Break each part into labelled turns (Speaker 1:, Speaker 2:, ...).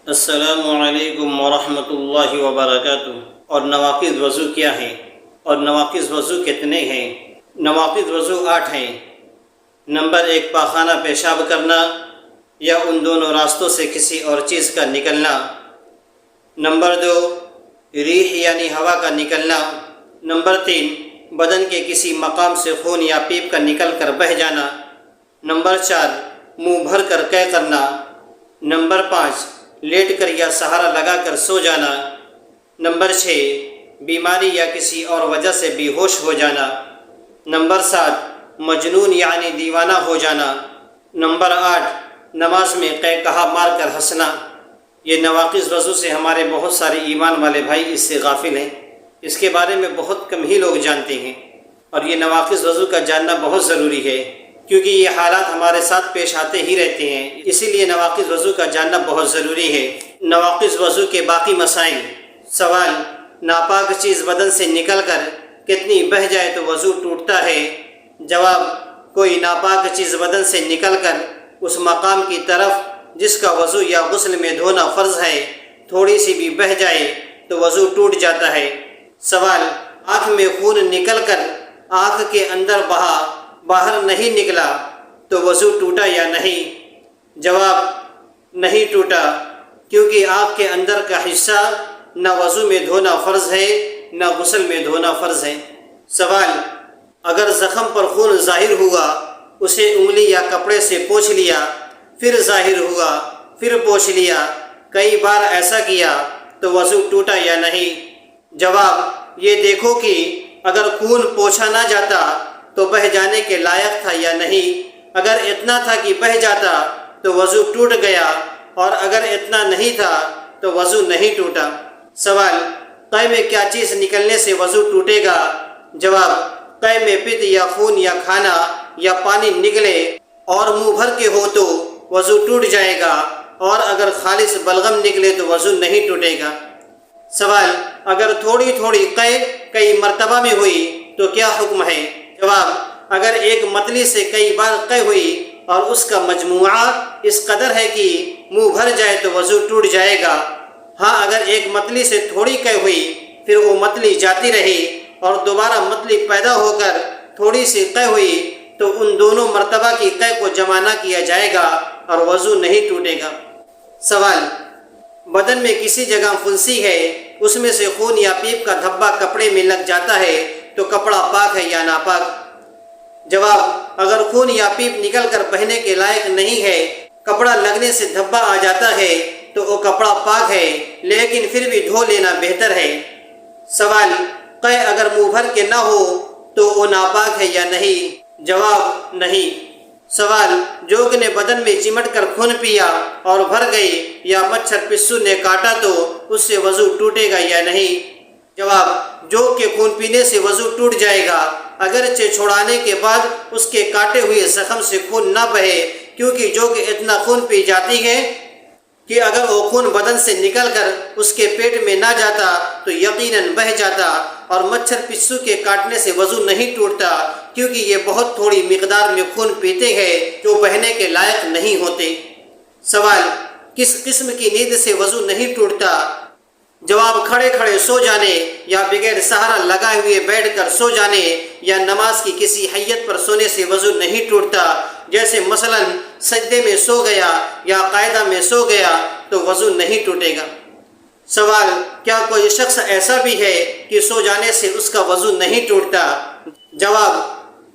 Speaker 1: السلام علیکم ورحمۃ اللہ وبرکاتہ۔ اور نواقض وضو کیا ہیں اور نواقض وضو کتنے ہیں؟ نواقض وضو 8 ہیں۔ نمبر 1، پاخانہ پیشاب کرنا یا ان دونوں راستوں سے کسی اور چیز کا نکلنا۔ نمبر 2، ریح یعنی ہوا کا نکلنا۔ نمبر 3، بدن کے کسی مقام سے خون یا پیپ کا نکل کر بہہ جانا۔ نمبر 4، منہ بھر کر قے کرنا۔ نمبر 5، لیٹ کر یا سہارا لگا کر سو جانا۔ نمبر 6، بیماری یا کسی اور وجہ سے بے ہوش ہو جانا۔ نمبر 7، مجنون یعنی دیوانہ ہو جانا۔ نمبر 8، نماز میں قے کہا مار کر ہنسنا۔ یہ نواقض وضو سے ہمارے بہت سارے ایمان والے بھائی اس سے غافل ہیں۔ اس کے بارے میں بہت کم ہی لوگ جانتے ہیں، اور یہ نواقض وضو کا جاننا بہت ضروری ہے، کیونکہ یہ حالات ہمارے ساتھ پیش آتے ہی رہتے ہیں، اسی لیے نواقض وضو کا جاننا بہت ضروری ہے۔ نواقض وضو کے باقی مسائل۔ سوال، ناپاک چیز بدن سے نکل کر کتنی بہہ جائے تو وضو ٹوٹتا ہے؟ جواب، کوئی ناپاک چیز بدن سے نکل کر اس مقام کی طرف جس کا وضو یا غسل میں دھونا فرض ہے تھوڑی سی بھی بہہ جائے تو وضو ٹوٹ جاتا ہے۔ سوال، آنکھ میں خون نکل کر آنکھ کے اندر بہا باہر نہیں نکلا تو وضو ٹوٹا یا نہیں؟ جواب، نہیں ٹوٹا، کیونکہ آنکھ کے اندر کا حصہ نہ وضو میں دھونا فرض ہے نہ غسل میں دھونا فرض ہے۔ سوال، اگر زخم پر خون ظاہر ہوا، اسے انگلی یا کپڑے سے پوچھ لیا، پھر ظاہر ہوا، پھر پوچھ لیا، کئی بار ایسا کیا تو وضو ٹوٹا یا نہیں؟ جواب، یہ دیکھو کہ اگر خون پوچھا نہ جاتا تو بہہ جانے کے لائق تھا یا نہیں۔ اگر اتنا تھا کہ بہہ جاتا تو وضو ٹوٹ گیا، اور اگر اتنا نہیں تھا تو وضو نہیں ٹوٹا۔ سوال، قے میں کیا چیز نکلنے سے وضو ٹوٹے گا؟ جواب، قے میں پت یا خون یا کھانا یا پانی نکلے اور منہ بھر کے ہو تو وضو ٹوٹ جائے گا، اور اگر خالص بلغم نکلے تو وضو نہیں ٹوٹے گا۔ سوال، اگر تھوڑی تھوڑی قے کئی مرتبہ میں ہوئی تو کیا حکم ہے؟ جواب، اگر ایک متلی سے کئی بار قے ہوئی اور اس کا مجموعہ اس قدر ہے کہ منہ بھر جائے تو وضو ٹوٹ جائے گا۔ ہاں، اگر ایک متلی سے تھوڑی قے ہوئی پھر وہ متلی جاتی رہی اور دوبارہ متلی پیدا ہو کر تھوڑی سی قے ہوئی تو ان دونوں مرتبہ کی قے کو جمع نہ کیا جائے گا اور وضو نہیں ٹوٹے گا۔ سوال، بدن میں کسی جگہ پھنسی ہے، اس میں سے خون یا پیپ کا دھبا کپڑے میں لگ جاتا ہے تو کپڑا پاک ہے یا ناپاک؟ جواب، اگر خون یا پیپ نکل کر پہننے کے لائق نہیں ہے، کپڑا لگنے سے دھبا آ جاتا ہے تو وہ کپڑا پاک ہے، لیکن پھر بھی دھو لینا بہتر ہے۔ سوال، قے اگر منہ بھر کے نہ ہو تو وہ ناپاک ہے یا نہیں؟ جواب، نہیں۔ سوال، جوگ نے بدن میں چمٹ کر خون پیا اور بھر گئی یا مچھر پسو نے کاٹا تو اس سے وضو ٹوٹے گا یا نہیں؟ جواب، جوگ کے خون پینے سے وضو ٹوٹ جائے گا، اگرچہ چھڑانے کے بعد اس کے کاٹے ہوئے زخم سے خون نہ بہے، کیونکہ جوگ اتنا خون پی جاتی ہے کہ اگر وہ خون بدن سے نکل کر اس کے پیٹ میں نہ جاتا تو یقیناً بہہ جاتا، اور مچھر پسو کے کاٹنے سے وضو نہیں ٹوٹتا، کیونکہ یہ بہت تھوڑی مقدار میں خون پیتے ہیں جو بہنے کے لائق نہیں ہوتے۔ سوال، کس قسم کی نیند سے وضو نہیں ٹوٹتا؟ جواب، کھڑے کھڑے سو جانے یا بغیر سہارا لگائے ہوئے بیٹھ کر سو جانے یا نماز کی کسی حیت پر سونے سے وضو نہیں ٹوٹتا، جیسے مثلا سجدے میں سو گیا یا قاعدہ میں سو گیا تو وضو نہیں ٹوٹے گا۔ سوال، کیا کوئی شخص ایسا بھی ہے کہ سو جانے سے اس کا وضو نہیں ٹوٹتا؟ جواب،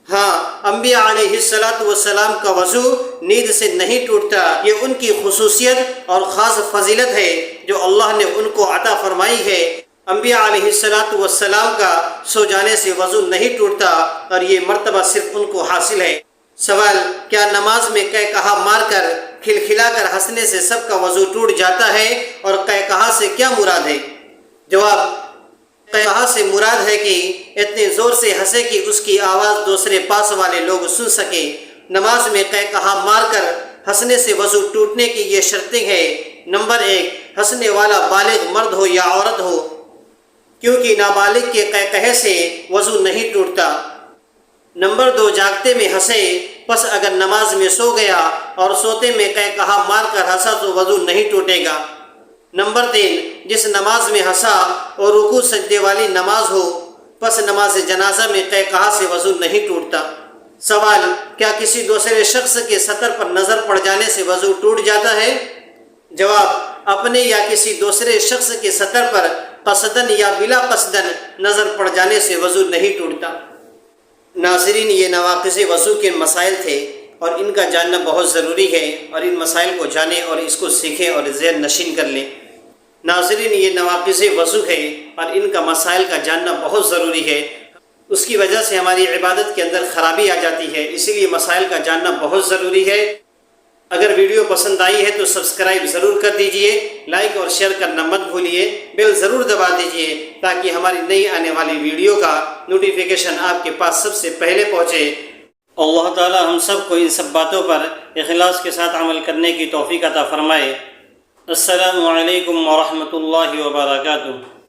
Speaker 1: ہاں، انبیاء علیہ السلام کا وضو نیند سے نہیں ٹوٹتا، یہ ان کی خصوصیت اور خاص فضیلت ہے جو اللہ نے ان کو عطا فرمائی ہے۔ انبیاء علیہ السلام کا سو جانے سے وضو نہیں ٹوٹتا، اور یہ مرتبہ صرف ان کو حاصل ہے۔ سوال، کیا نماز میں قے کہا مار کر کھلکھلا کر ہنسنے سے سب کا وضو ٹوٹ جاتا ہے، اور قے کہا سے کیا مراد ہے؟ جواب، قے کہا سے مراد ہے کہ اتنے زور سے ہنسے کہ اس کی آواز دوسرے پاس والے لوگ سن سکیں۔ نماز میں قے کہا مار کر ہنسنے سے وضو ٹوٹنے کی یہ شرطیں ہیں۔ نمبر 1، ہنسنے والا بالغ مرد ہو یا عورت ہو، کیونکہ نابالغ کے قے کہے سے وضو نہیں ٹوٹتا۔ نمبر 2، جاگتے میں ہنسے، پس اگر نماز میں سو گیا اور سوتے میں قے کہا مار کر ہنسا تو وضو نہیں ٹوٹے گا۔ نمبر 3، جس نماز میں ہنسا اور رکوع سجدے والی نماز ہو پس نماز جنازہ میں قہقہا سے وضو نہیں ٹوٹتا۔ سوال، کیا کسی دوسرے شخص کے سطر پر نظر پڑ جانے سے وضو ٹوٹ جاتا ہے؟ جواب، اپنے یا کسی دوسرے شخص کے سطر پر قصدن یا بلا قصدن نظر پڑ جانے سے وضو نہیں ٹوٹتا۔ ناظرین، یہ نواقض وضو کے مسائل تھے اور ان کا جاننا بہت ضروری ہے، اور ان مسائل کو جانیں اور اس کو سیکھیں اور ذہن نشین کر لیں۔ ناظرین، یہ نواقض وضو ہے اور ان کا مسائل کا جاننا بہت ضروری ہے۔ اس کی وجہ سے ہماری عبادت کے اندر خرابی آ جاتی ہے، اسی لیے مسائل کا جاننا بہت ضروری ہے۔ اگر ویڈیو پسند آئی ہے تو سبسکرائب ضرور کر دیجئے، لائک اور شیئر کرنا مت بھولیے، بیل ضرور دبا دیجئے تاکہ ہماری نئی آنے والی ویڈیو کا نوٹیفیکیشن آپ کے پاس سب سے پہلے پہنچے۔ اللہ تعالی ہم سب کو ان سب باتوں پر اخلاص کے ساتھ عمل کرنے کی توفیق عطا فرمائے۔ السلام علیکم ورحمۃ اللہ وبرکاتہ۔